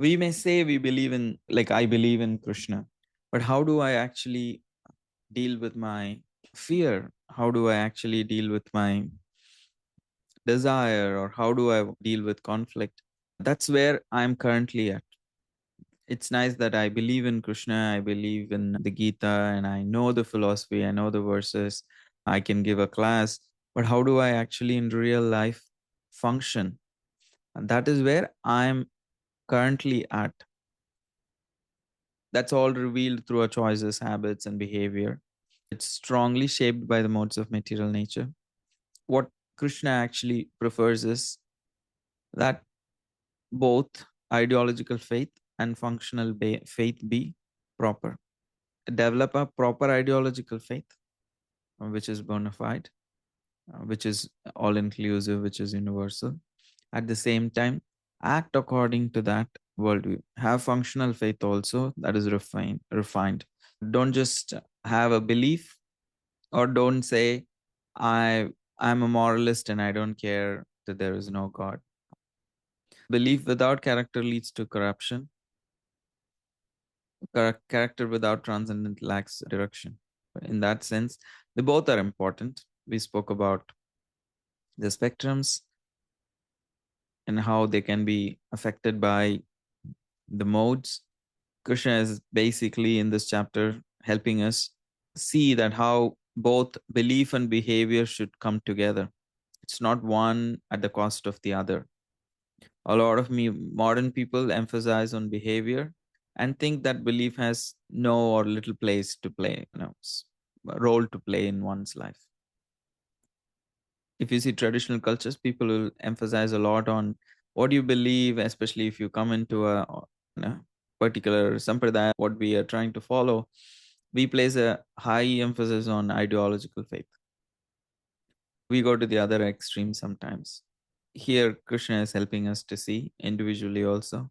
We may say we believe in, like, I believe in Krishna, but how do I actually deal with my fear? How do I actually deal with my desire? Or how do I deal with conflict? That's where I'm currently at. It's nice that I believe in Krishna, I believe in the Gita, and I know the philosophy, I know the verses, I can give a class, but how do I actually in real life function? And that is where I'm currently at. That's all revealed through our choices, habits, and behavior. It's strongly shaped by the modes of material nature. What Krishna actually prefers is that both ideological faith and functional faith be proper. Develop a proper ideological faith, which is bona fide, which is all inclusive, which is universal. At the same time, act according to that worldview. Have functional faith also, that is refined. Don't just have a belief, or don't say, I I'm a moralist and I don't care that there is no God. Belief without character leads to corruption. Character without transcendence lacks direction. In that sense, they both are important. We spoke about the spectrums and how they can be affected by the modes. Krishna is basically in this chapter helping us see that how both belief and behavior should come together. It's not one at the cost of the other. A lot of modern people emphasize on behavior and think that belief has no or little place to play, role to play in one's life. If you see traditional cultures, people will emphasize a lot on what you believe, especially if you come into a particular sampradaya, what we are trying to follow. We place a high emphasis on ideological faith. We go to the other extreme sometimes. Here, Krishna is helping us to see individually also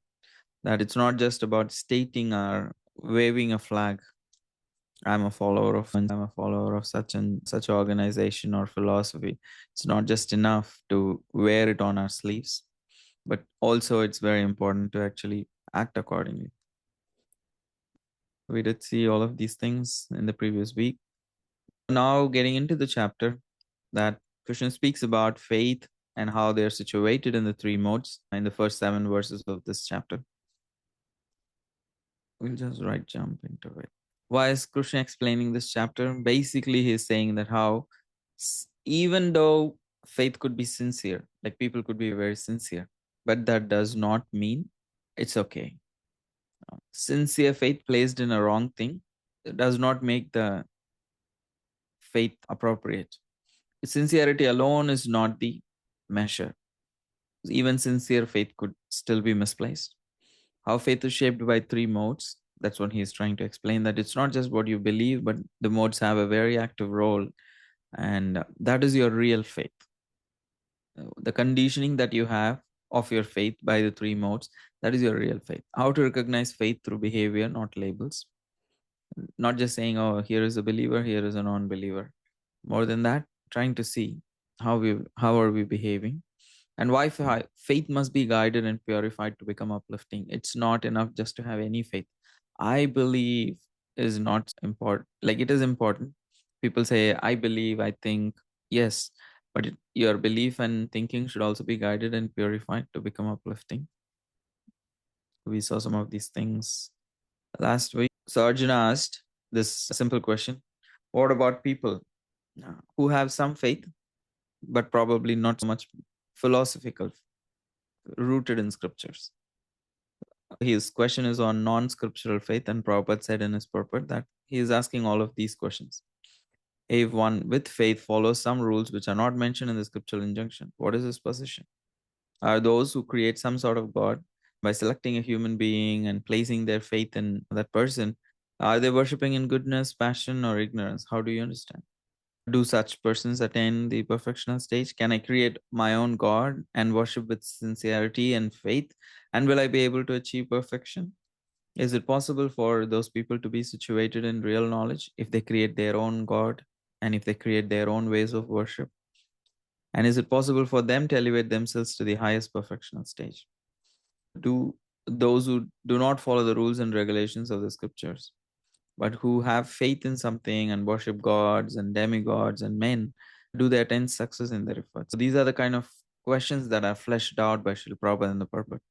that it's not just about stating or waving a flag. I'm a follower of such and such organization or philosophy. It's not just enough to wear it on our sleeves, but also it's very important to actually act accordingly. We did see all of these things in the previous week. Now, getting into the chapter that Krishna speaks about faith and how they are situated in the three modes in the first 7 verses of this chapter. We'll just jump into it. Why is Krishna explaining this chapter? Basically, he's saying that how even though faith could be sincere, like people could be very sincere, but that does not mean it's okay. Sincere faith placed in a wrong thing does not make the faith appropriate. Sincerity alone is not the measure. Even sincere faith could still be misplaced. How faith is shaped by 3 modes. That's what he's trying to explain, that it's not just what you believe, but the modes have a very active role. And that is your real faith. The conditioning that you have of your faith by the 3 modes, that is your real faith. How to recognize faith through behavior, not labels. Not just saying, oh, here is a believer, here is a non-believer. More than that, trying to see how are we behaving, and why faith must be guided and purified to become uplifting. It's not enough just to have any faith. I believe is not important. Like, it is important. People say, I believe, I think. Yes, but your belief and thinking should also be guided and purified to become uplifting. We saw some of these things last week. So Arjuna asked this simple question: what about people who have some faith, but probably not so much philosophical, rooted in scriptures? His question is on non-scriptural faith, and Prabhupada said in his purport that he is asking all of these questions. If one with faith follows some rules which are not mentioned in the scriptural injunction, what is his position? Are those who create some sort of God by selecting a human being and placing their faith in that person, are they worshipping in goodness, passion, or ignorance? How do you understand? Do such persons attain the perfectional stage? Can I create my own God and worship with sincerity and faith? And will I be able to achieve perfection? Is it possible for those people to be situated in real knowledge if they create their own God and if they create their own ways of worship? And is it possible for them to elevate themselves to the highest perfectional stage? Do those who do not follow the rules and regulations of the scriptures, but who have faith in something and worship gods and demigods and men, do they attain success in their efforts? So these are the kind of questions that are fleshed out by Srila Prabhupada in the purport.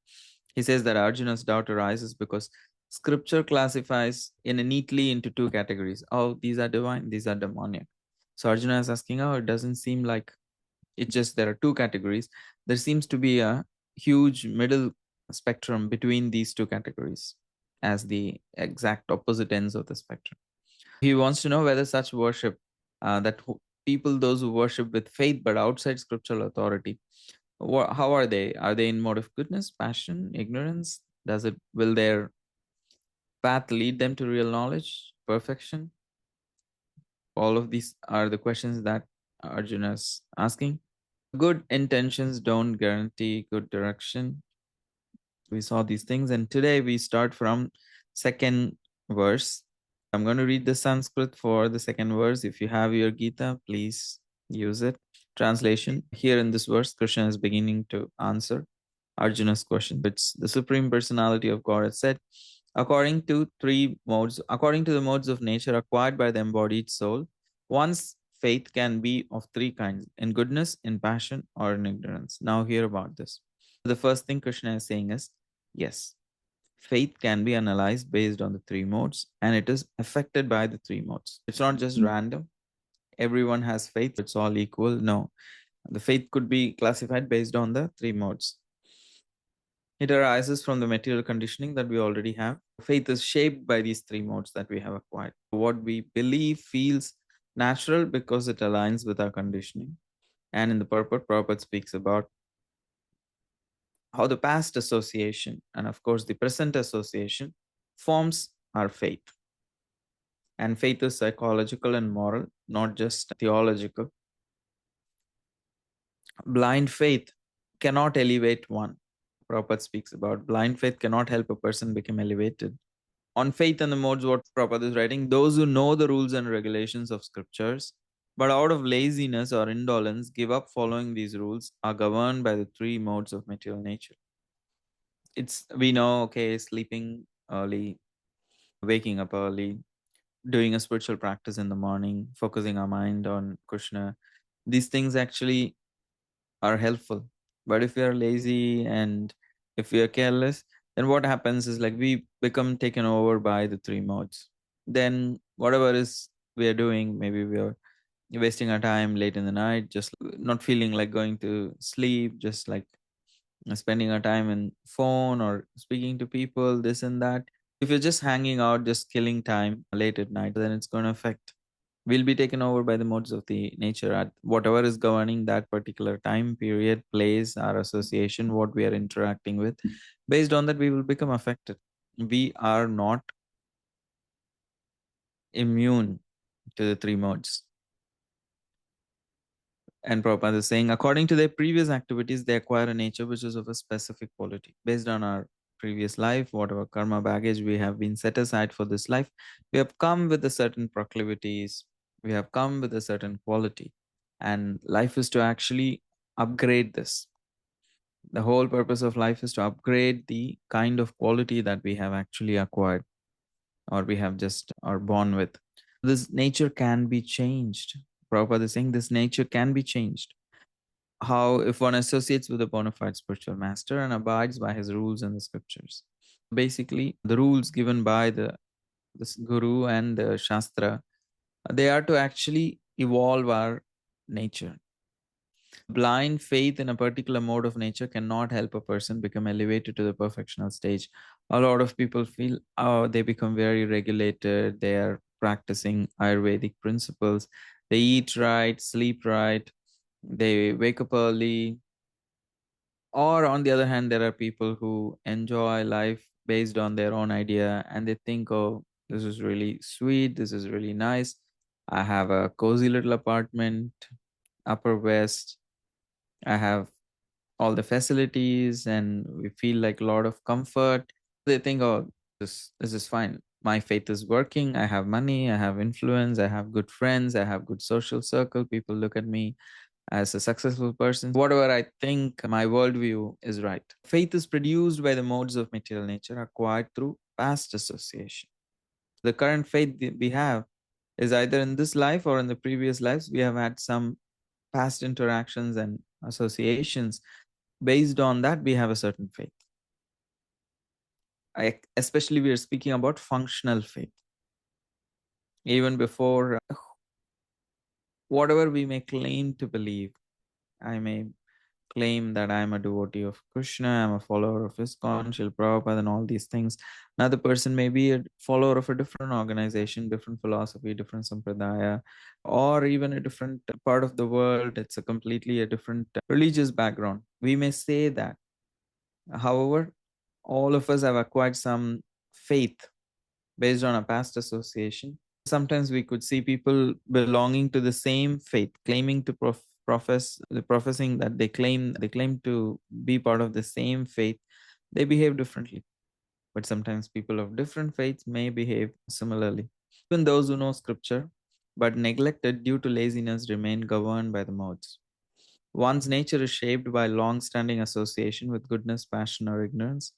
He says that Arjuna's doubt arises because scripture classifies neatly into two categories. Oh, these are divine, these are demonic. So Arjuna is asking, oh, it doesn't seem like it's just there are two categories. There seems to be a huge middle spectrum between these two categories as the exact opposite ends of the spectrum. He wants to know whether such worship, people, those who worship with faith but outside scriptural authority, how are they? Are they in mode of goodness, passion, ignorance? Will their path lead them to real knowledge, perfection? All of these are the questions that Arjuna is asking. Good intentions don't guarantee good direction. We saw these things, and today we start from second verse. I'm going to read the Sanskrit for the second verse. If you have your Gita, please use it. Translation. Here in this verse, Krishna is beginning to answer Arjuna's question. It's the Supreme Personality of God said, according to the modes of nature acquired by the embodied soul, one's faith can be of three kinds: in goodness, in passion, or in ignorance. Now hear about this. The first thing Krishna is saying is, yes, faith can be analyzed based on the three modes, and it is affected by the three modes. It's not just random. Everyone has faith, it's all equal. No, the faith could be classified based on the three modes. It arises from the material conditioning that we already have. Faith is shaped by these three modes that we have acquired. What we believe feels natural because it aligns with our conditioning. And in the purport, Prabhupada speaks about how the past association and, of course, the present association forms our faith. And faith is psychological and moral, not just theological. Blind faith cannot elevate one. Prabhupada speaks about blind faith cannot help a person become elevated. On faith and the modes, what Prabhupada is writing, those who know the rules and regulations of scriptures, but out of laziness or indolence give up following these rules, are governed by the three modes of material nature. We know, okay, sleeping early, waking up early, doing a spiritual practice in the morning, focusing our mind on Krishna. These things actually are helpful. But if we are lazy and if we are careless, then what happens is like we become taken over by the three modes. Then whatever is we are doing, maybe we are wasting our time late in the night, just not feeling like going to sleep, just like spending our time in phone or speaking to people, this and that. If you're just hanging out, just killing time late at night, then it's going to affect. We'll be taken over by the modes of the nature at whatever is governing that particular time period, place, our association, what we are interacting with. Based on that, we will become affected. We are not immune to the three modes. And Prabhupada is saying, according to their previous activities, they acquire a nature which is of a specific quality. Based on our previous life, whatever karma baggage we have been set aside for this life, we have come with a certain proclivities, we have come with a certain quality. And life is to actually upgrade this. The whole purpose of life is to upgrade the kind of quality that we have actually acquired or we have just are born with. This nature can be changed. Prabhupada is saying this nature can be changed. How if one associates with a bona fide spiritual master and abides by his rules and the scriptures. Basically, the rules given by this guru and the shastra, they are to actually evolve our nature. Blind faith in a particular mode of nature cannot help a person become elevated to the perfectional stage. A lot of people feel, oh, they become very regulated, they are practicing Ayurvedic principles, they eat right, sleep right, they wake up early. Or on the other hand, there are people who enjoy life based on their own idea and they think, oh, this is really sweet, this is really nice. I have a cozy little apartment, Upper West. I have all the facilities and we feel like a lot of comfort. They think, oh, this is fine. My faith is working. I have money, I have influence, I have good friends, I have good social circle. People look at me. as a successful person, whatever I think, my worldview is right. Faith is produced by the modes of material nature acquired through past association. The current faith we have is either in this life or in the previous lives. We have had some past interactions and associations. Based on that, we have a certain faith. Especially, we are speaking about functional faith. Even before whatever we may claim to believe, I may claim that I'm a devotee of Krishna, I'm a follower of ISKCON, Srila Prabhupada, and all these things. Another person may be a follower of a different organization, different philosophy, different sampradaya, or even a different part of the world. It's a completely a different religious background. We may say that. However, all of us have acquired some faith based on a past association. Sometimes we could see people belonging to the same faith, claiming to professing that they claim to be part of the same faith. They behave differently. But sometimes people of different faiths may behave similarly. Even those who know scripture but neglected due to laziness remain governed by the modes. One's nature is shaped by long-standing association with goodness, passion, or ignorance.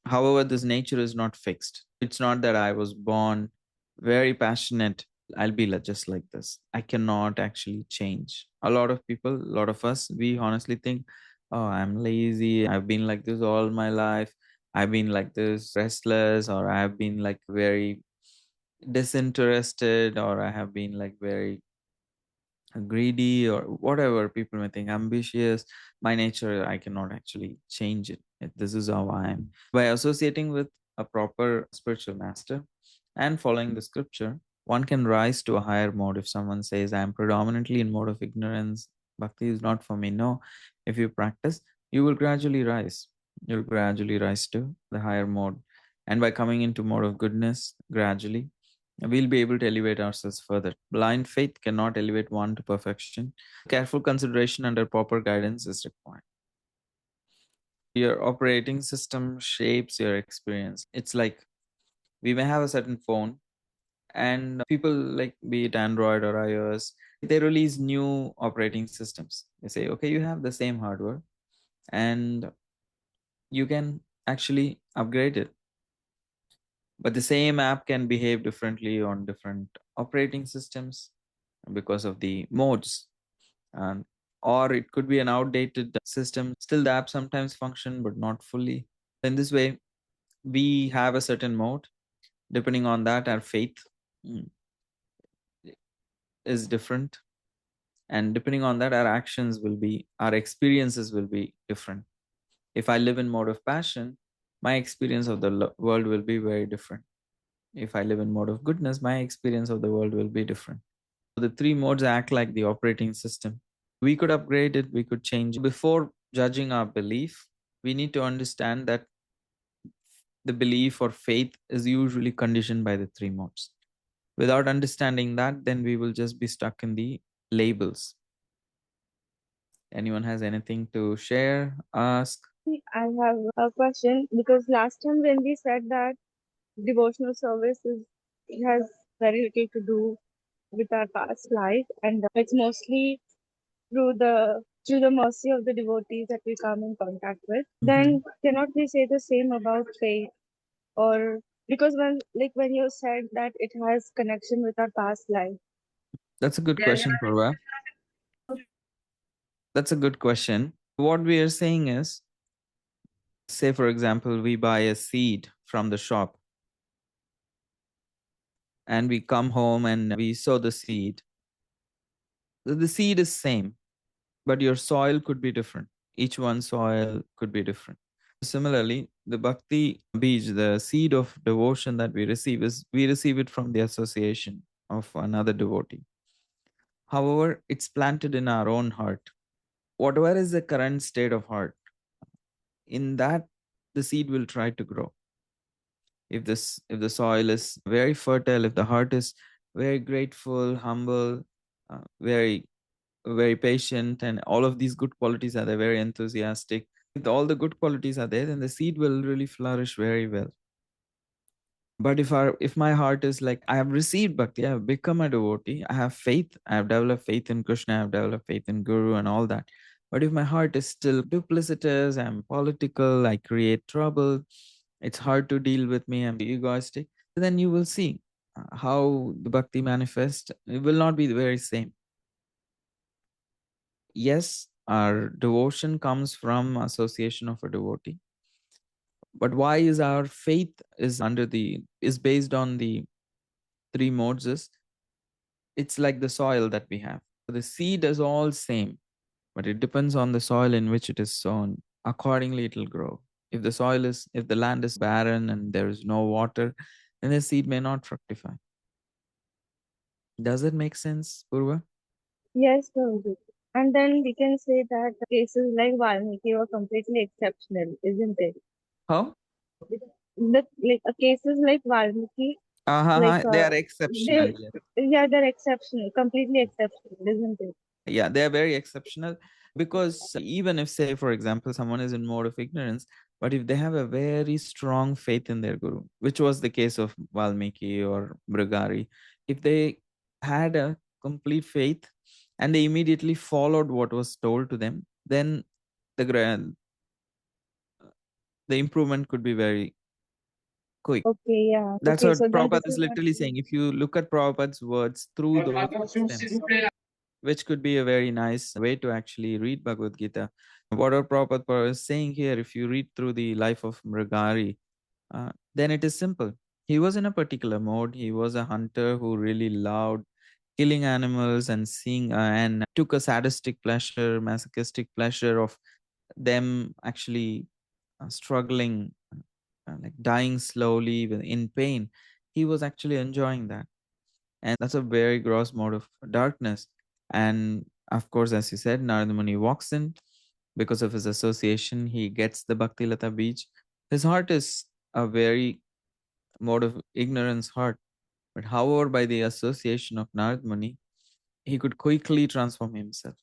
However, this nature is not fixed. It's not that I was born very passionate. I'll be just like this. I cannot actually change. A lot of people, a lot of us, we honestly think, oh, I'm lazy. I've been like this all my life. I've been like this, restless, or I have been like very disinterested, or I have been like very greedy, or whatever people may think, ambitious. My nature, I cannot actually change it. This is how I am. By associating with a proper spiritual master and following the scripture, one can rise to a higher mode. If someone says, I am predominantly in mode of ignorance, bhakti is not for me. No, if you practice, you will gradually rise. You'll gradually rise to the higher mode. And by coming into mode of goodness gradually, we'll be able to elevate ourselves further. Blind faith cannot elevate one to perfection. Careful consideration under proper guidance is required. Your operating system shapes your experience. It's like we may have a certain phone, and people, like be it Android or iOS, they release new operating systems. They say, okay, you have the same hardware and you can actually upgrade it. But the same app can behave differently on different operating systems because of the modes. And or it could be an outdated system. Still, the app sometimes function, but not fully. In this way, we have a certain mode. Depending on that, our faith mm, is different. And depending on that, our experiences will be different. If I live in mode of passion, my experience of the world will be very different. If I live in mode of goodness, my experience of the world will be different. So the three modes act like the operating system. We could upgrade it, we could change it. Before judging our belief, we need to understand that the belief or faith is usually conditioned by the three modes. Without understanding that, then we will just be stuck in the labels. Anyone has anything to share, ask? I have a question because last time when we said that devotional service it has very little to do with our past life, and it's mostly through the mercy of the devotees that we come in contact with. Then cannot we say the same about faith? Or because when you said that it has connection with our past life. That's a good question, Purva. That's a good question. What we are saying is, say, for example, we buy a seed from the shop and we come home and we sow the seed. The seed is same, but your soil could be different. Each one's soil could be different. Similarly, the bhakti beej, the seed of devotion that we receive it from the association of another devotee. However, it's planted in our own heart. Whatever is the current state of heart, in that the seed will try to grow. If the soil is very fertile, if the heart is very grateful, humble, very very patient, and all of these good qualities are there, very enthusiastic, if all the good qualities are there, then the seed will really flourish very well. But if my heart is like, I have received bhakti, I have become a devotee, I have faith, I have developed faith in Krishna, I have developed faith in Guru and all that. But if my heart is still duplicitous, I'm political, I create trouble, it's hard to deal with me, I'm egoistic, then you will see how the bhakti manifests. It will not be the very same. Yes, our devotion comes from association of a devotee. But why is our faith is based on the three modes? It's like the soil that we have. The seed is all same, but it depends on the soil in which it is sown. Accordingly, it will grow. If the land is barren and there is no water, then the seed may not fructify. Does it make sense, Purva? Yes, Prabhuji. And then we can say that cases like Valmiki were completely exceptional, isn't it? How? Cases like Valmiki, They are they, exceptional. Yes. yeah, they're exceptional, completely exceptional, isn't it? Yeah, they are very exceptional, because even if, say, for example, someone is in mode of ignorance, but if they have a very strong faith in their guru, which was the case of Valmiki or Brigari, if they had a complete faith and they immediately followed what was told to them, then the the improvement could be very quick. Okay, yeah. That's Okay, what so then Prabhupada this is is what. literally saying. If you look at Prabhupada's words through those stems, which could be a very nice way to actually read Bhagavad Gita. What our Prabhupada is saying here, if you read through the life of Mrigari, then it is simple. He was in a particular mode. He was a hunter who really loved killing animals and seeing and took a sadistic pleasure, masochistic pleasure of them actually struggling, like dying slowly in pain. He was actually enjoying that. And that's a very gross mode of darkness. And of course, as you said, Narada Muni walks in because of his association. He gets the Bhakti Lata Beach. His heart is a very mode of ignorance heart. But however, by the association of Narada Muni, he could quickly transform himself.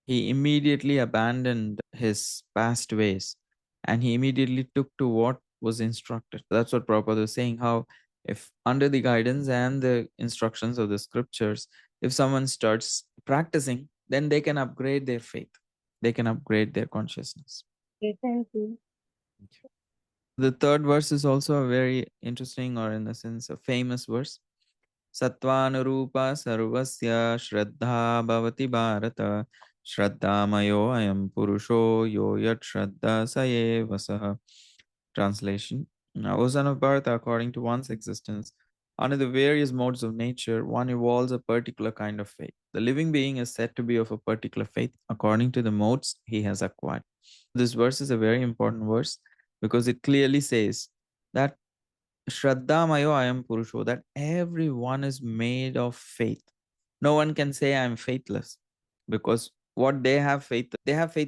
He immediately abandoned his past ways and he immediately took to what was instructed. That's what Prabhupada was saying, how if under the guidance and the instructions of the scriptures, if someone starts practicing, then they can upgrade their faith. They can upgrade their consciousness. Okay, thank you. The third verse is also a very interesting, or in a sense, a famous verse. Sattvanurupa sarvasya shraddha bhavati bharata shraddhamayo ayam purusho yo yat shraddha saye vasaha. Translation. Now, O son of Bharata, according to one's existence, under the various modes of nature, one evolves a particular kind of faith. The living being is said to be of a particular faith according to the modes he has acquired. This verse is a very important verse because it clearly says that Shraddha Mayo Ayam Purusho, that everyone is made of faith. No one can say I'm faithless because what they have faith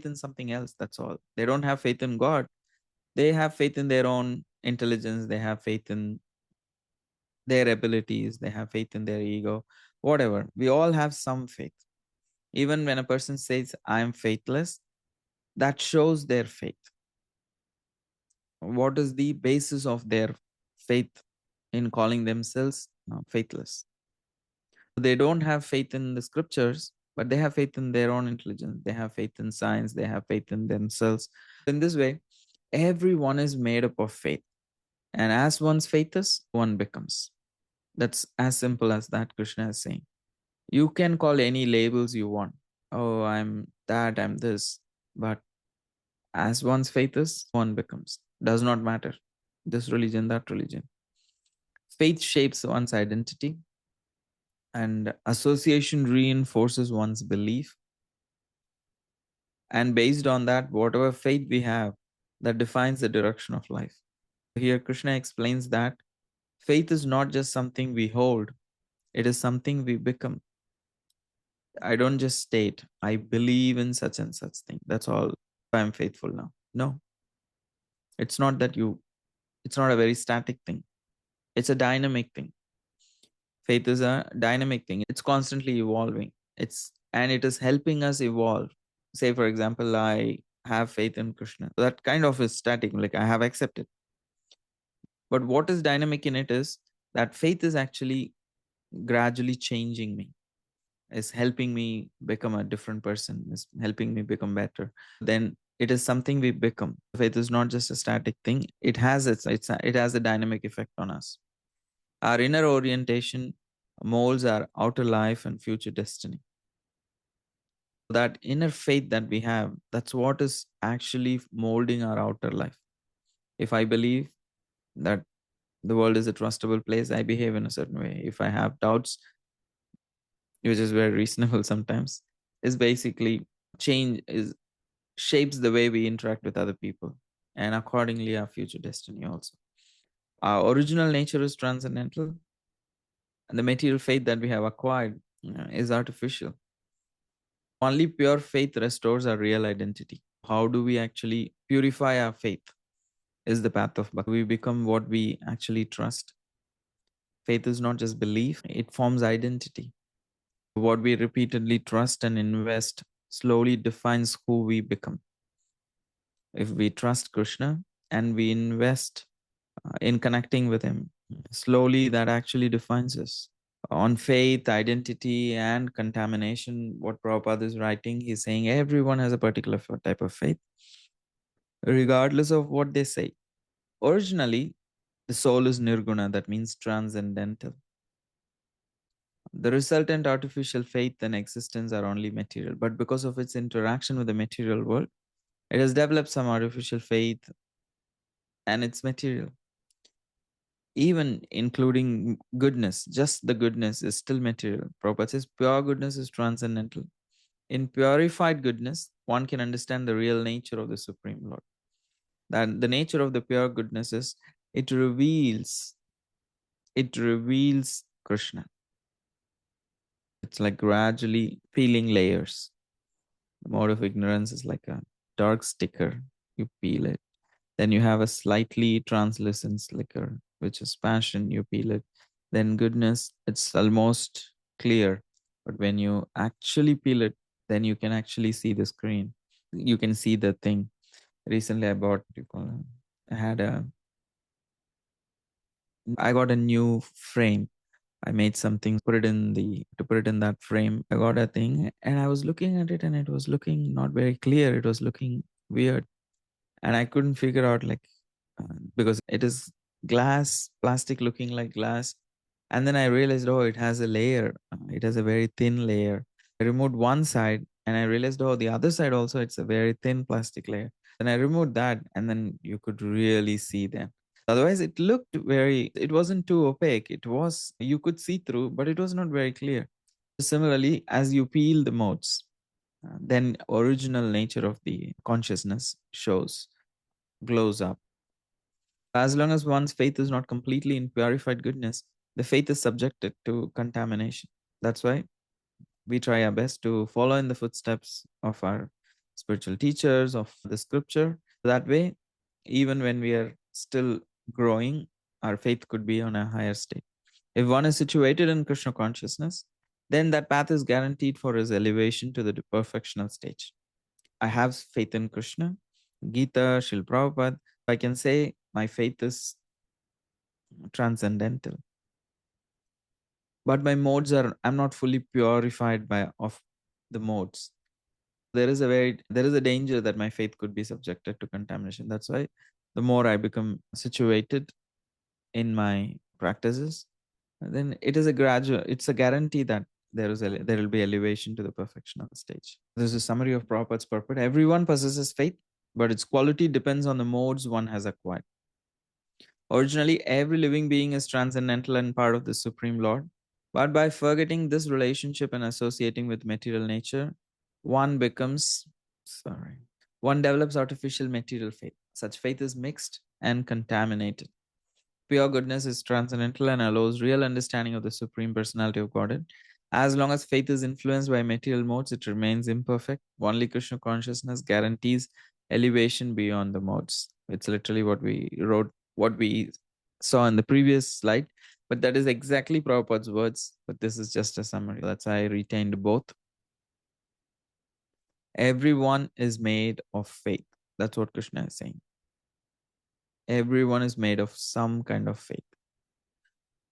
in something else. That's all. They don't have faith in God. They have faith in their own intelligence. They have faith in their abilities. They have faith in their ego, whatever. We all have some faith. Even when a person says I'm faithless, that shows their faith. What is the basis of their faith in calling themselves faithless? They don't have faith in the scriptures, but they have faith in their own intelligence. They have faith in science. They have faith in themselves. In this way, everyone is made up of faith. And as one's faith is, one becomes. That's as simple as that, Krishna is saying. You can call any labels you want. Oh, I'm that, I'm this. But as one's faith is, one becomes. Does not matter. This religion, that religion. Faith shapes one's identity, and association reinforces one's belief. And based on that, whatever faith we have, that defines the direction of life. Here, Krishna explains that faith is not just something we hold, it is something we become. I don't just state, I believe in such and such thing. That's all. I'm faithful now. No, it's not that it's not a very static thing. It's a dynamic thing. Faith is a dynamic thing. It's constantly evolving. And it is helping us evolve. Say, for example, I have faith in Krishna. That kind of is static, like I have accepted. But what is dynamic in it is that faith is actually gradually changing me, is helping me become a different person, is helping me become better. Then it is something we become. Faith is not just a static thing. It has it has a dynamic effect on us. Our inner orientation molds our outer life and future destiny. That inner faith that we have, that's what is actually molding our outer life. If I believe that the world is a trustable place, I behave in a certain way. If I have doubts, which is very reasonable sometimes, is basically change is shapes the way we interact with other people, and accordingly our future destiny also. Our original nature is transcendental, and the material faith that we have acquired is artificial. Only pure faith restores our real identity. How do we actually purify our faith? Is the path of bhakti. We become what we actually trust. Faith is not just belief, it forms identity. What we repeatedly trust and invest slowly defines who we become. If we trust Krishna and we invest in connecting with Him, slowly that actually defines us. On faith, identity, and contamination, what Prabhupada is writing, he's saying everyone has a particular type of faith, regardless of what they say. Originally, the soul is nirguna, that means transcendental. The resultant artificial faith and existence are only material, but because of its interaction with the material world, it has developed some artificial faith and it's material. Even including goodness, just the goodness is still material. Prabhupada says pure goodness is transcendental. In purified goodness, one can understand the real nature of the Supreme Lord. That the nature of the pure goodness is it reveals Krishna. It's like gradually peeling layers. The mode of ignorance is like a dark sticker. You peel it. Then you have a slightly translucent slicker, which is passion. You peel it. Then goodness, it's almost clear. But when you actually peel it, then you can actually see the screen. You can see the thing. Recently, I bought, what do you call it? I got a new frame. I made something, put it in that frame. I got a thing and I was looking at it and it was looking not very clear. It was looking weird. And I couldn't figure out because it is glass, plastic looking like glass. And then I realized, oh, it has a layer. It has a very thin layer. I removed one side and I realized, oh, the other side also, it's a very thin plastic layer. Then I removed that and then you could really see them. Otherwise, it wasn't too opaque. You could see through, but it was not very clear. Similarly, as you peel the motes, then original nature of the consciousness glows up. As long as one's faith is not completely in purified goodness, the faith is subjected to contamination. That's why we try our best to follow in the footsteps of our spiritual teachers, of the scripture. That way, even when we are still growing, our faith could be on a higher state. If one is situated in Krishna consciousness, then that path is guaranteed for his elevation to the perfectional stage. I have faith in Krishna, Gita, Srila Prabhupada. I can say my faith is transcendental. But my modes I'm not fully purified of the modes. There is a danger that my faith could be subjected to contamination. That's why the more I become situated in my practices, then it's a guarantee that there will be elevation to the perfectional stage. This is a summary of Prabhupada's purport. Everyone possesses faith, but its quality depends on the modes one has acquired. Originally, every living being is transcendental and part of the Supreme Lord. But by forgetting this relationship and associating with material nature, one develops artificial material faith. Such faith is mixed and contaminated. Pure goodness is transcendental and allows real understanding of the Supreme Personality of Godhead. As long as faith is influenced by material modes, it remains imperfect. Only Krishna consciousness guarantees elevation beyond the modes. It's literally what we saw in the previous slide, but that is exactly Prabhupada's words, but this is just a summary. That's why I retained both. Everyone is made of faith. That's what Krishna is saying. Everyone is made of some kind of faith.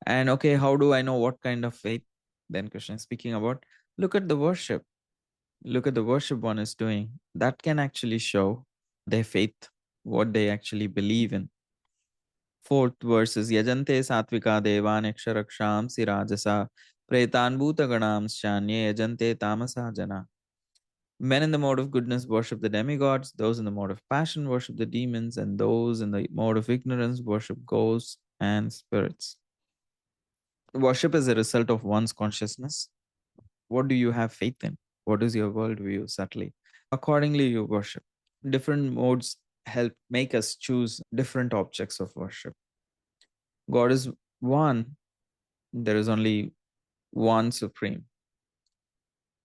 And okay, how do I know what kind of faith? Then Krishna is speaking about, look at the worship. Look at the worship one is doing. That can actually show their faith, what they actually believe in. Fourth verse is Yajante Satvika Devan Eksharaksham Sirajasa Pretan Bhutaganam Shanye Yajante Tamasa Jana. Men in the mode of goodness worship the demigods, those in the mode of passion worship the demons, and those in the mode of ignorance worship ghosts and spirits. Worship is a result of one's consciousness. What do you have faith in? What is your worldview subtly? Accordingly, you worship. Different modes help make us choose different objects of worship. God is one, there is only one supreme.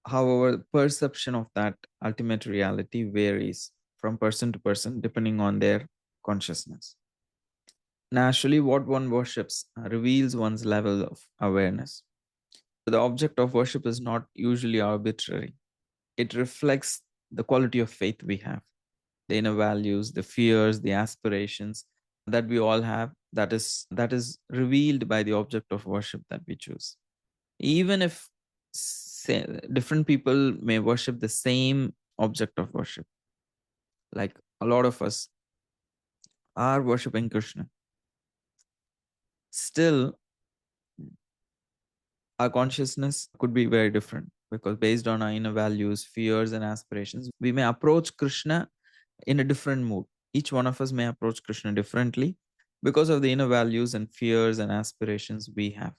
However, the perception of that ultimate reality varies from person to person depending on their consciousness. Naturally, what one worships reveals one's level of awareness. The object of worship is not usually arbitrary. It reflects the quality of faith we have, the inner values, the fears, the aspirations that we all have, that is revealed by the object of worship that we choose. Even if different people may worship the same object of worship, like a lot of us are worshiping Krishna, still our consciousness could be very different, because based on our inner values, fears, and aspirations, we may approach Krishna in a different mood. Each one of us may approach Krishna differently because of the inner values and fears and aspirations we have.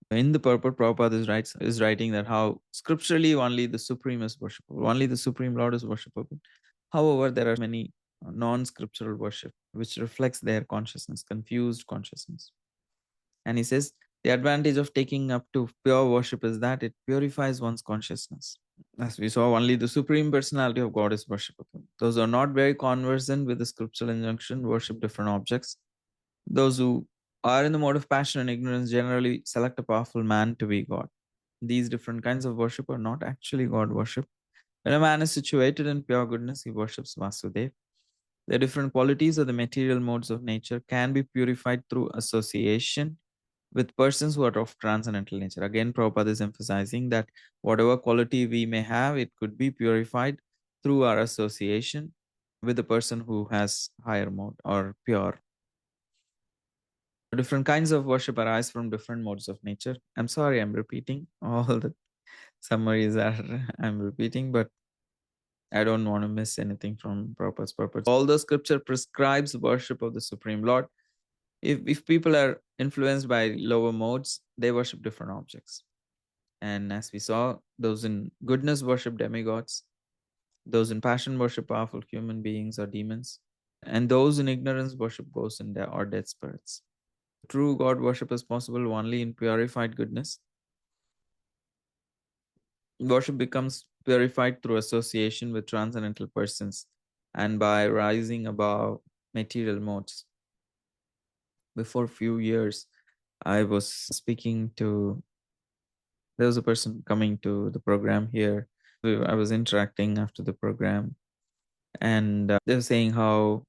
In the purport, Prabhupada is writing that how scripturally only the Supreme is worshipable, only the Supreme Lord is worshipable. However, there are many non-scriptural worship which reflects their consciousness, confused consciousness. And he says, the advantage of taking up to pure worship is that it purifies one's consciousness. As we saw, only the Supreme Personality of God is worshipable. Those who are not very conversant with the scriptural injunction worship different objects. Those who are in the mode of passion and ignorance generally select a powerful man to be God. These different kinds of worship are not actually God worship. When a man is situated in pure goodness, he worships Vasudev. The different qualities of the material modes of nature can be purified through association with persons who are of transcendental nature. Again, Prabhupada is emphasizing that whatever quality we may have, it could be purified through our association with the person who has higher mode or pure. Different kinds of worship arise from different modes of nature. I'm sorry, I'm repeating all the summaries are I'm repeating, but I don't want to miss anything from Prabhupada's purpose. All the scripture prescribes worship of the Supreme Lord. If people are influenced by lower modes, they worship different objects. And as we saw, those in goodness worship demigods, those in passion worship powerful human beings or demons, and those in ignorance worship ghosts and or dead spirits. True God worship is possible only in purified goodness. Worship becomes purified through association with transcendental persons and by rising above material modes. Before a few years, I was speaking to, there was a person coming to the program here. I was interacting after the program, and they were saying how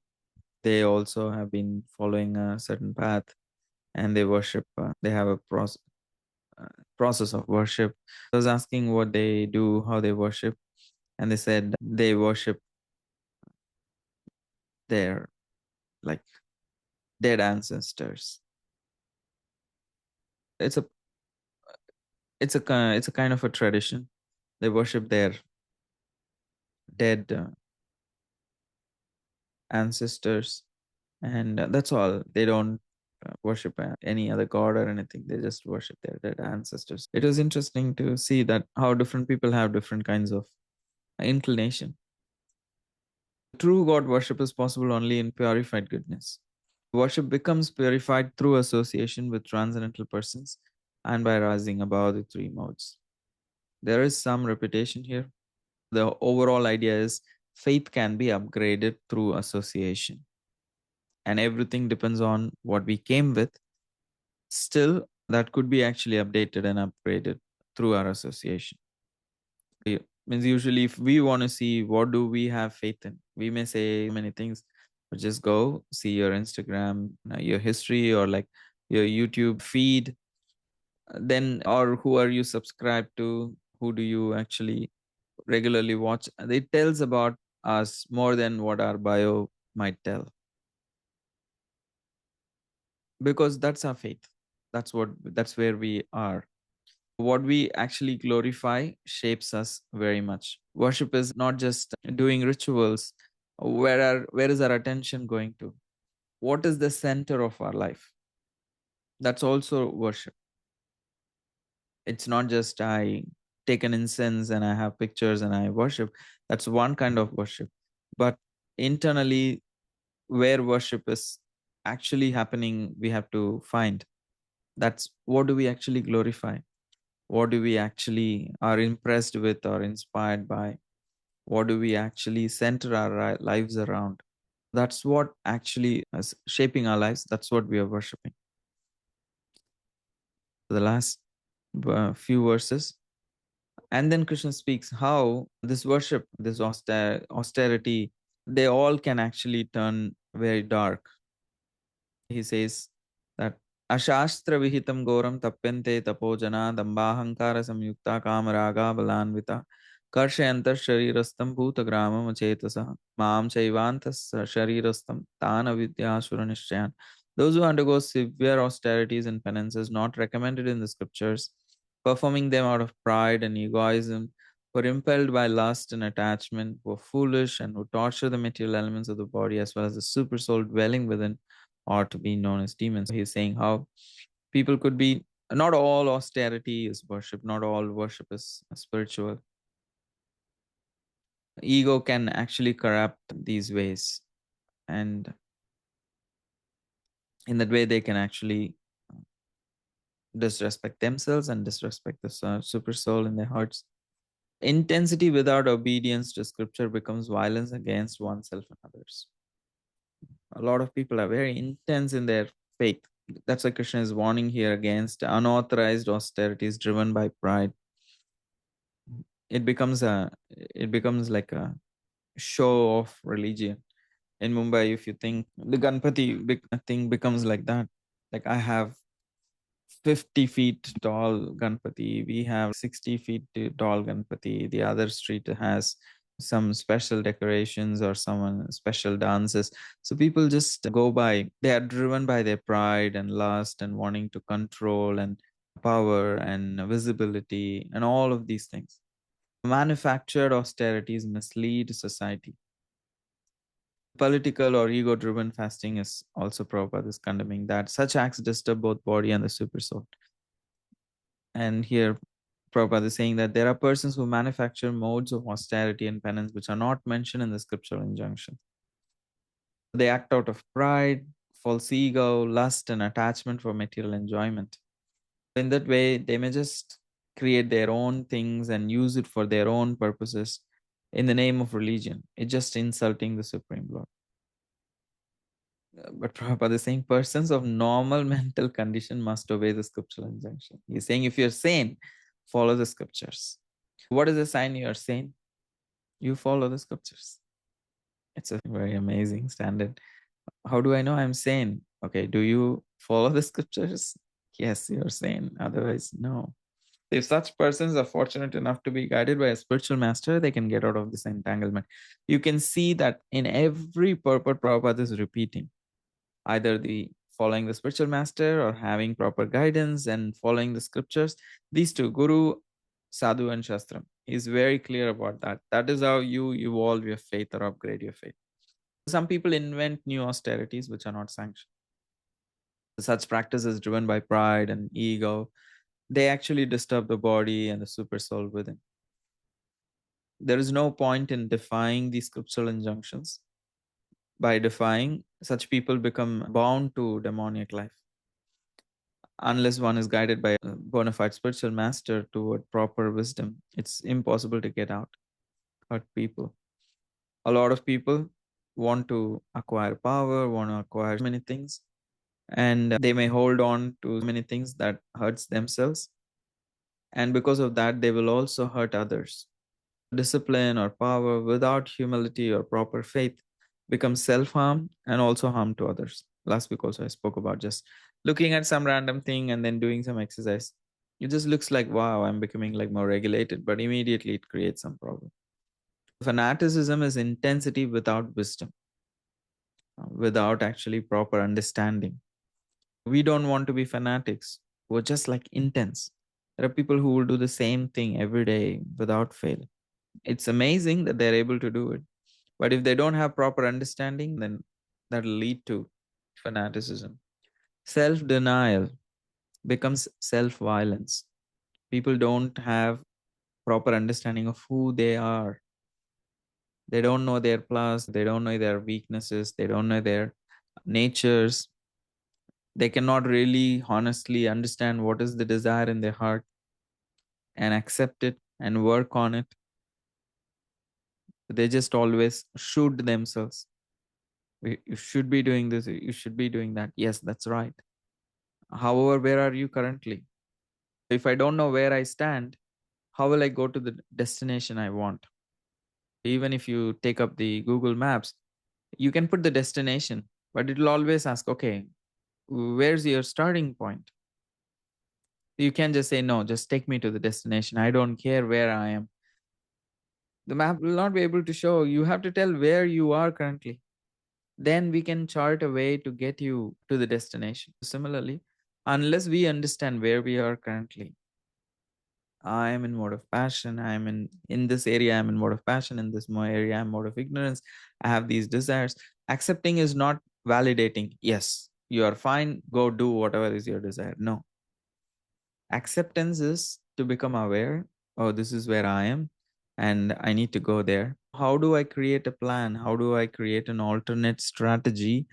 they also have been following a certain path and they worship, they have a process of worship. I was asking what they do, how they worship, and they said they worship their like dead ancestors. It's a it's a kind of a tradition. They worship their dead ancestors, and that's all. They don't worship any other god or anything. They just worship their dead ancestors. It was interesting to see that how different people have different kinds of inclination. True God worship is possible only in purified goodness. Worship becomes purified through association with transcendental persons and by rising above the three modes. There is some repetition here. The overall idea is faith can be upgraded through association, and everything depends on what we came with. Still, that could be actually updated and upgraded through our association. Means usually if we want to see what do we have faith in, we may say many things. Just go see your Instagram, your history, or like your YouTube feed. Then, or who are you subscribed to? Who do you actually regularly watch? It tells about us more than what our bio might tell, because that's our faith. That's where we are. What we actually glorify shapes us very much. Worship is not just doing rituals. Where is our attention going to? What is the center of our life? That's also worship. It's not just I take an incense and I have pictures and I worship. That's one kind of worship. But internally, where worship is actually happening, we have to find. That's what do we actually glorify? What do we actually are impressed with or inspired by? What do we actually center our lives around? That's what actually is shaping our lives. That's what we are worshiping. The last few verses. And then Krishna speaks how this worship, this austerity, they all can actually turn very dark. He says that ashastra vihitam goram tapyante tapojana dambahankara samyukta kamaraga balanvita karshayanta sharirastam bhutagramam achetasa maam chaivantas sharirastam tana vidyasura nishchayan. Those who undergo severe austerities and penances not recommended in the scriptures, performing them out of pride and egoism, were impelled by lust and attachment, were foolish, and who torture the material elements of the body as well as the super soul dwelling within, or to be known as demons. He's saying how people could be, not all austerity is worship, not all worship is spiritual. Ego can actually corrupt these ways, and in that way, they can actually disrespect themselves and disrespect the super soul in their hearts. Intensity without obedience to scripture becomes violence against oneself and others. A lot of people are very intense in their faith. That's why Krishna is warning here against unauthorized austerities driven by pride. It becomes like a show of religion. In Mumbai, if you think the Ganpati thing becomes like that, like I have 50 feet tall Ganpati, we have 60 feet tall Ganpati, the other street has some special decorations or some special dances. So people just go by, they are driven by their pride and lust and wanting to control and power and visibility and all of these things. Manufactured austerities mislead society. Political or ego driven fasting is also Prabhupada is condemning that such acts disturb both body and the super soul. And here Prabhupada is saying that there are persons who manufacture modes of austerity and penance which are not mentioned in the scriptural injunctions. They act out of pride, false ego, lust, and attachment for material enjoyment. In that way, they may just create their own things and use it for their own purposes in the name of religion. It's just insulting the Supreme Lord. But Prabhupada is saying persons of normal mental condition must obey the scriptural injunction. He's saying if you're sane, follow the scriptures. What is the sign you are sane? You follow the scriptures. It's a very amazing standard. How do I know I'm sane? Okay, do you follow the scriptures? Yes, you're sane. Otherwise, no. If such persons are fortunate enough to be guided by a spiritual master, they can get out of this entanglement. You can see that in every purport Prabhupada is repeating, either the following the spiritual master or having proper guidance and following the scriptures. These two, Guru, Sadhu, and Shastram. He's very clear about that. That is how you evolve your faith or upgrade your faith. Some people invent new austerities which are not sanctioned. Such practice is driven by pride and ego. They actually disturb the body and the super soul within. There is no point in defying these scriptural injunctions. By defying, such people become bound to demoniac life. Unless one is guided by a bona fide spiritual master toward proper wisdom, it's impossible to get out, hurt people. A lot of people want to acquire power, want to acquire many things, and they may hold on to many things that hurts themselves. And because of that, they will also hurt others. Discipline or power without humility or proper faith becomes self-harm and also harm to others. Last week also I spoke about just looking at some random thing and then doing some exercise. It just looks like, wow, I'm becoming like more regulated, but immediately it creates some problem. Fanaticism is intensity without wisdom, without actually proper understanding. We don't want to be fanatics who are just like intense. There are people who will do the same thing every day without fail. It's amazing that they're able to do it. But if they don't have proper understanding, then that'll lead to fanaticism. Self denial becomes self violence. People don't have proper understanding of who they are. They don't know their plus, they don't know their weaknesses, they don't know their natures. They cannot really honestly understand what is the desire in their heart and accept it and work on it. They just always should themselves. You should be doing this, you should be doing that. Yes, that's right. However, where are you currently? If I don't know where I stand, how will I go to the destination I want? Even if you take up the Google Maps, you can put the destination, but it will always ask, okay, where's your starting point? You can just say, no, just take me to the destination. I don't care where I am. The map will not be able to show. You have to tell where you are currently. Then we can chart a way to get you to the destination. Similarly, unless we understand where we are currently, I am in mode of passion. I am in this area. I'm in mode of passion. In this area, I'm mode of ignorance. I have these desires. Accepting is not validating. Yes, you are fine. Go do whatever is your desire. No. Acceptance is to become aware. Oh, this is where I am, and I need to go there. How do I create a plan? How do I create an alternate strategy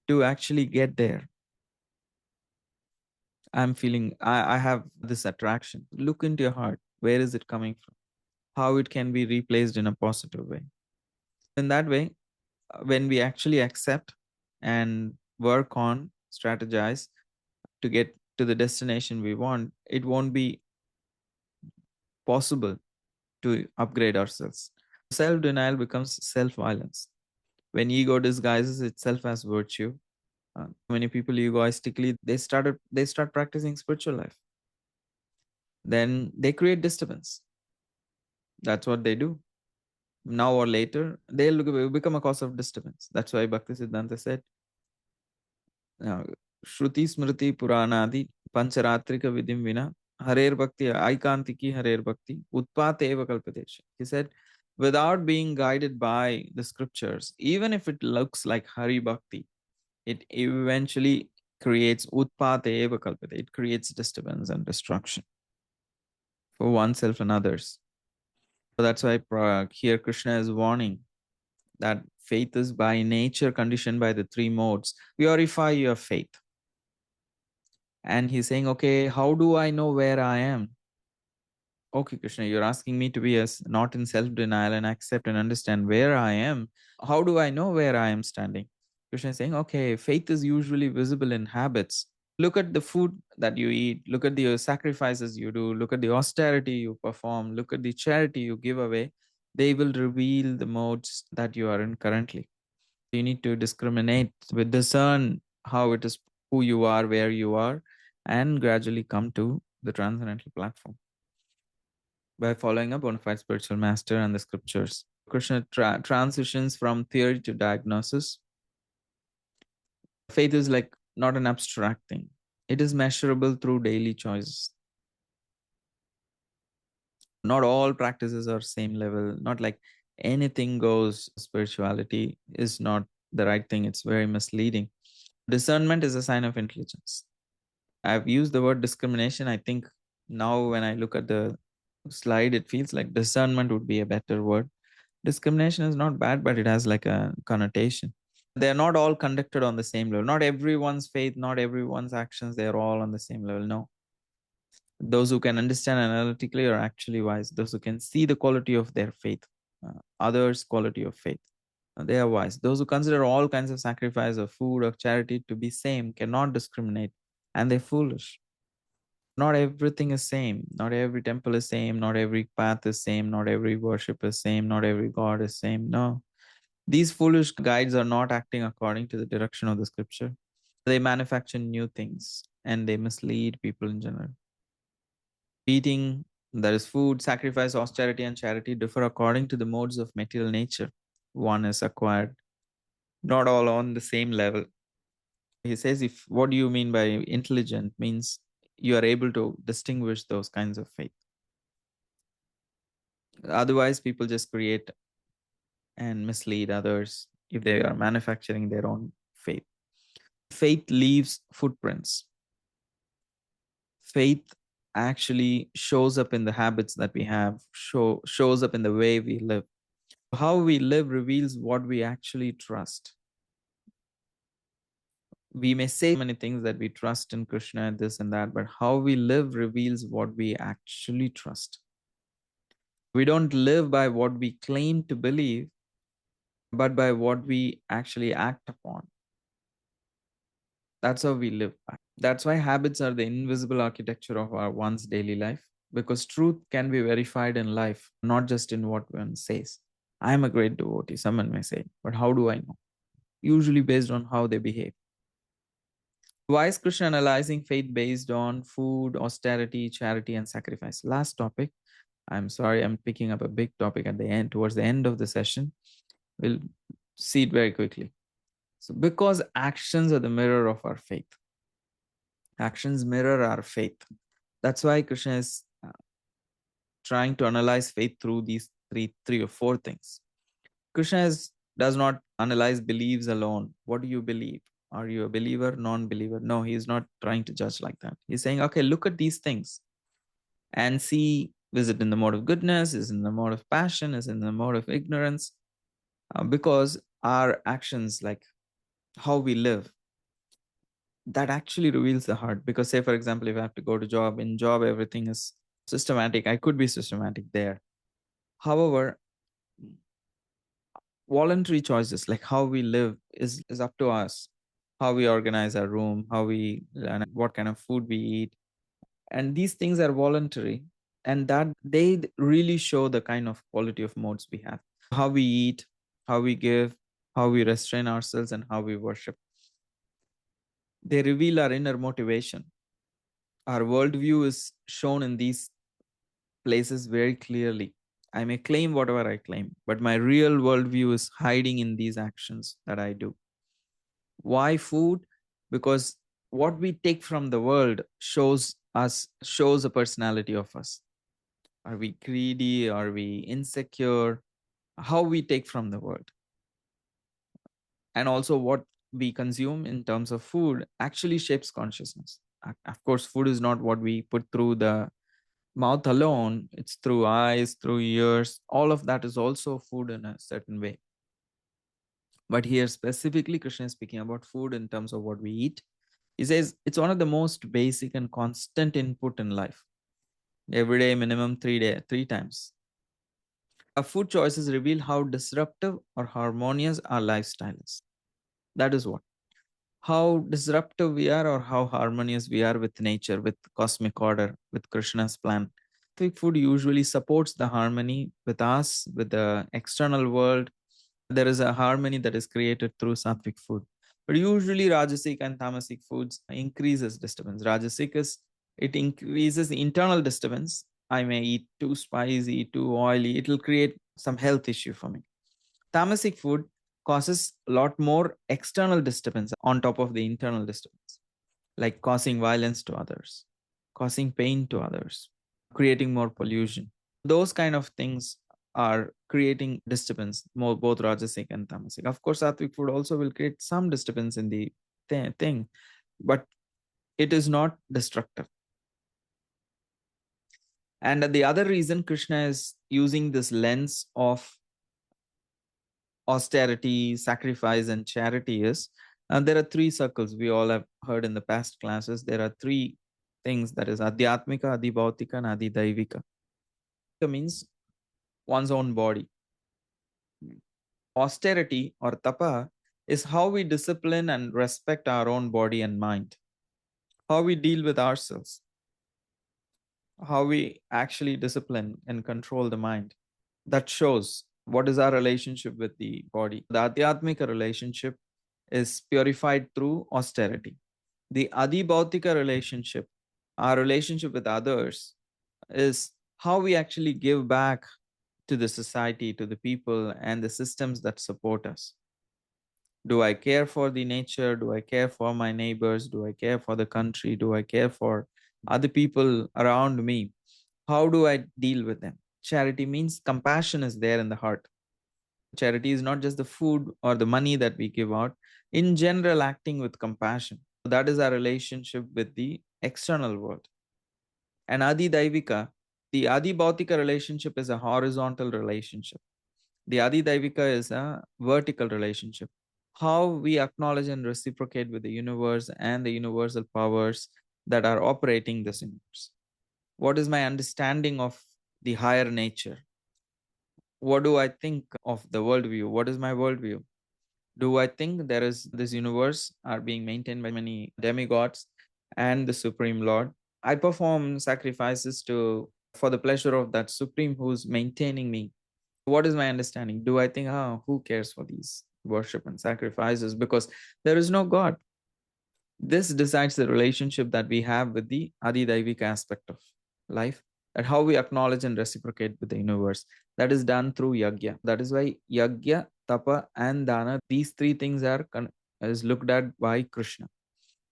to actually get there? I'm feeling I have this attraction. Look into your heart. Where is it coming from? How it can be replaced in a positive way. In that way, when we actually accept and work on, strategize to get to the destination we want, it won't be possible to upgrade ourselves. Self denial becomes self violence. When ego disguises itself as virtue, many people egoistically they start practicing spiritual life. Then they create disturbance. That's what they do. Now or later, they'll become a cause of disturbance. That's why Bhakti Siddhanta said, Shruti Smriti Puranadi Pancharatrika Vidim Vina Harer Bhakti Aikantiki Harer Bhakti Utpat Eva Kalpadesh. He said, without being guided by the scriptures, even if it looks like Hari Bhakti, it eventually creates Utpat Eva Kalpate. It creates disturbance and destruction for oneself and others. So that's why here Krishna is warning that faith is by nature conditioned by the three modes. Purify your faith. And he's saying, okay, how do I know where I am? Okay, Krishna, you're asking me to be not in self-denial and accept and understand where I am. How do I know where I am standing? Krishna is saying, okay, faith is usually visible in habits. Look at the food that you eat. Look at the sacrifices you do. Look at the austerity you perform. Look at the charity you give away. They will reveal the modes that you are in currently. You need to discriminate, with discern how it is, who you are, where you are, and gradually come to the transcendental platform by following a bona fide spiritual master and the scriptures. Krishna transitions from theory to diagnosis. Faith is like not an abstract thing. It is measurable through daily choices. Not all practices are same level. Not like anything goes. Spirituality is not the right thing. It's very misleading. Discernment is a sign of intelligence. I've used the word discrimination. I think now when I look at the slide, it feels like discernment would be a better word. Discrimination is not bad, but it has like a connotation. They're not all conducted on the same level. Not everyone's faith, not everyone's actions, they're all on the same level. No. Those who can understand analytically are actually wise. Those who can see the quality of their faith, others' quality of faith, they are wise. Those who consider all kinds of sacrifice of food or charity to be same cannot discriminate, and they're foolish. Not everything is same. Not every temple is same. Not every path is same. Not every worship is same. Not every god is same. No. These foolish guides are not acting according to the direction of the scripture. They manufacture new things and they mislead people in general. Eating, that is food, sacrifice, austerity, and charity differ according to the modes of material nature. One is acquired, not all on the same level. He says, if what do you mean by intelligent means you are able to distinguish those kinds of faith. Otherwise, people just create and mislead others if they are manufacturing their own faith. Faith leaves footprints. Faith actually shows up in the habits that we have, shows up in the way we live. How we live reveals what we actually trust. We may say many things that we trust in Krishna, this and that, but how we live reveals what we actually trust. We don't live by what we claim to believe, but by what we actually act upon. That's how we live by. That's why habits are the invisible architecture of our one's daily life, because truth can be verified in life, not just in what one says. I am a great devotee, someone may say, but how do I know? Usually based on how they behave. Why is Krishna analyzing faith based on food, austerity, charity, and sacrifice? Last topic. I'm sorry, I'm picking up a big topic at the end, towards the end of the session. We'll see it very quickly. So, because actions are the mirror of our faith, actions mirror our faith. That's why Krishna is trying to analyze faith through these three or four things. Krishna does not analyze beliefs alone. What do you believe? Are you a believer, non-believer? No, he's not trying to judge like that. He's saying, okay, look at these things and see, is it in the mode of goodness? Is it in the mode of passion? Is it in the mode of ignorance? Because our actions, like how we live, that actually reveals the heart. Because say, for example, if I have to go to job, in job, everything is systematic. I could be systematic there. However, voluntary choices, like how we live, is up to us. How we organize our room, how we and what kind of food we eat, and these things are voluntary, and that they really show the kind of quality of modes we have. How we eat, how we give, how we restrain ourselves, and how we worship, they reveal our inner motivation. Our worldview is shown in these places very clearly. I may claim whatever I claim, but my real worldview is hiding in these actions that I do. Why food? Because what we take from the world shows a personality of us. Are we greedy? Are we insecure? How we take from the world. And also what we consume in terms of food actually shapes consciousness. Of course, food is not what we put through the mouth alone. It's through eyes, through ears. All of that is also food in a certain way. But here specifically, Krishna is speaking about food in terms of what we eat. He says it's one of the most basic and constant input in life. Every day, minimum 3 times. Our food choices reveal how disruptive or harmonious our lifestyle is. That is what. How disruptive we are or how harmonious we are with nature, with cosmic order, with Krishna's plan. Sattvic food usually supports the harmony with us, with the external world. There is a harmony that is created through sattvic food. But usually Rajasic and Tamasic foods increases disturbance. Rajasic is, it increases the internal disturbance. I may eat too spicy, too oily. It will create some health issue for me. Tamasic food causes a lot more external disturbance on top of the internal disturbance, like causing violence to others, causing pain to others, creating more pollution. Those kind of things are creating disturbance, more both Rajasic and Tamasic. Of course, Sattvic food also will create some disturbance in the thing, but it is not destructive. And the other reason Krishna is using this lens of austerity, sacrifice, and charity is there are three circles we all have heard in the past classes. There are three things, that is Adhyatmika, Adhibhautika, and Adhidaivika. It means one's own body. Austerity or tapa is how we discipline and respect our own body and mind, how we deal with ourselves, how we actually discipline and control the mind. That shows What is our relationship with the body? The Adhyatmika relationship is purified through austerity. The Adhibhautika relationship, our relationship with others, is how we actually give back to the society, to the people, and the systems that support us. Do I care for the nature? Do I care for my neighbors? Do I care for the country? Do I care for other people around me? How do I deal with them? Charity means compassion is there in the heart. Charity is not just the food or the money that we give out, in general, acting with compassion. That is our relationship with the external world. And Adi Daivika, the Adi Bhautika relationship is a horizontal relationship. The Adi Daivika is a vertical relationship. How we acknowledge and reciprocate with the universe and the universal powers that are operating this universe. What is my understanding of the higher nature? What do I think of the worldview? What is my worldview? Do I think there is this universe are being maintained by many demigods and the Supreme Lord? I perform sacrifices to for the pleasure of that Supreme who's maintaining me. What is my understanding? Do I think, who cares for these worship and sacrifices? Because there is no God. This decides the relationship that we have with the Adidaivika aspect of life, and how we acknowledge and reciprocate with the universe. That is done through yagya. That is why yagya, tapa, and dana, these three things are is looked at by Krishna.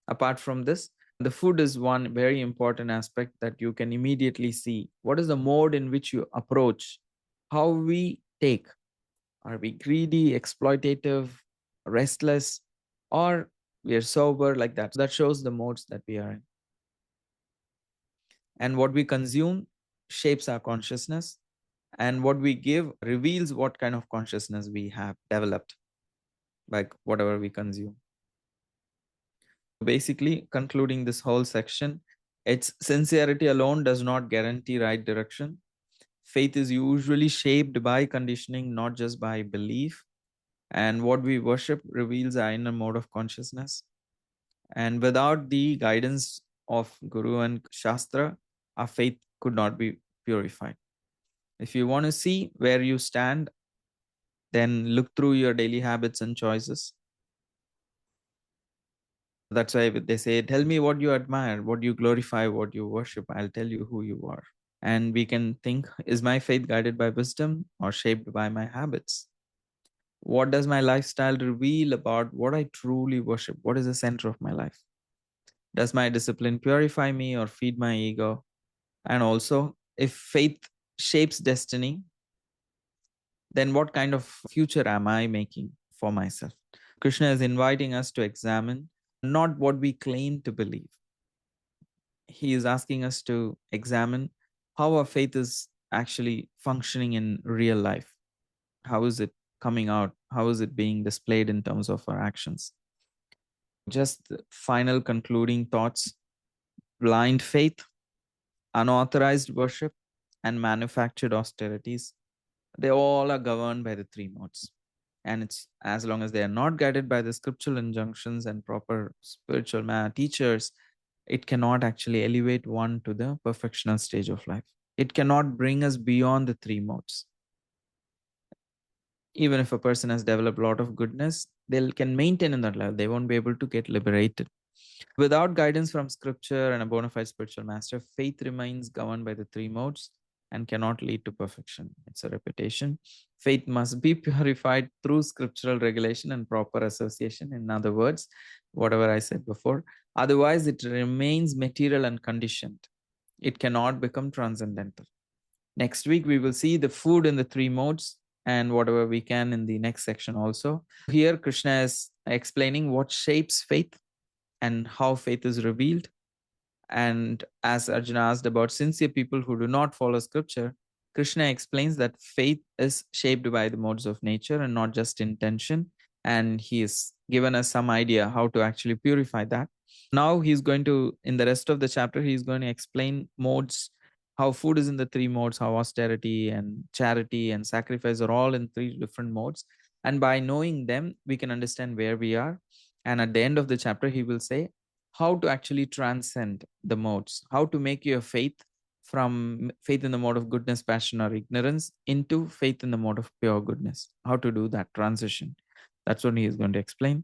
Apart from this, the food is one very important aspect that you can immediately see. What is the mode in which you approach? How we take? Are we greedy, exploitative, restless, or we are sober like that? That shows the modes that we are in. And what we consume shapes our consciousness, and what we give reveals what kind of consciousness we have developed by whatever we consume. Basically, concluding this whole section, it's sincerity alone does not guarantee right direction. Faith is usually shaped by conditioning, not just by belief. And what we worship reveals our inner mode of consciousness. And without the guidance of Guru and Shastra, our faith could not be purified. If you want to see where you stand, then look through your daily habits and choices. That's why they say, tell me what you admire, what you glorify, what you worship. I'll tell you who you are. And we can think, is my faith guided by wisdom or shaped by my habits? What does my lifestyle reveal about what I truly worship? What is the center of my life? Does my discipline purify me or feed my ego? And also, if faith shapes destiny, then what kind of future am I making for myself? Krishna is inviting us to examine not what we claim to believe. He is asking us to examine how our faith is actually functioning in real life. How is it coming out? How is it being displayed in terms of our actions? Just final concluding thoughts. Blind faith, unauthorized worship, and manufactured austerities, they all are governed by the three modes. And it's as long as they are not guided by the scriptural injunctions and proper spiritual teachers, it cannot actually elevate one to the perfectional stage of life. It cannot bring us beyond the three modes. Even if a person has developed a lot of goodness, they can maintain in that level. They won't be able to get liberated. Without guidance from scripture and a bona fide spiritual master, faith remains governed by the three modes and cannot lead to perfection. It's a repetition. Faith must be purified through scriptural regulation and proper association. In other words, whatever I said before. Otherwise, it remains material and conditioned. It cannot become transcendental. Next week, we will see the food in the three modes and whatever we can in the next section also. Here, Krishna is explaining what shapes faith and how faith is revealed. And as Arjuna asked about sincere people who do not follow scripture, Krishna explains that faith is shaped by the modes of nature and not just intention. And he has given us some idea how to actually purify that. Now he's going to, in the rest of the chapter, he's going to explain modes, how food is in the three modes, how austerity and charity and sacrifice are all in three different modes. And by knowing them, we can understand where we are. And at the end of the chapter, he will say how to actually transcend the modes, how to make your faith from faith in the mode of goodness, passion, or ignorance into faith in the mode of pure goodness. How to do that transition? That's what he is going to explain.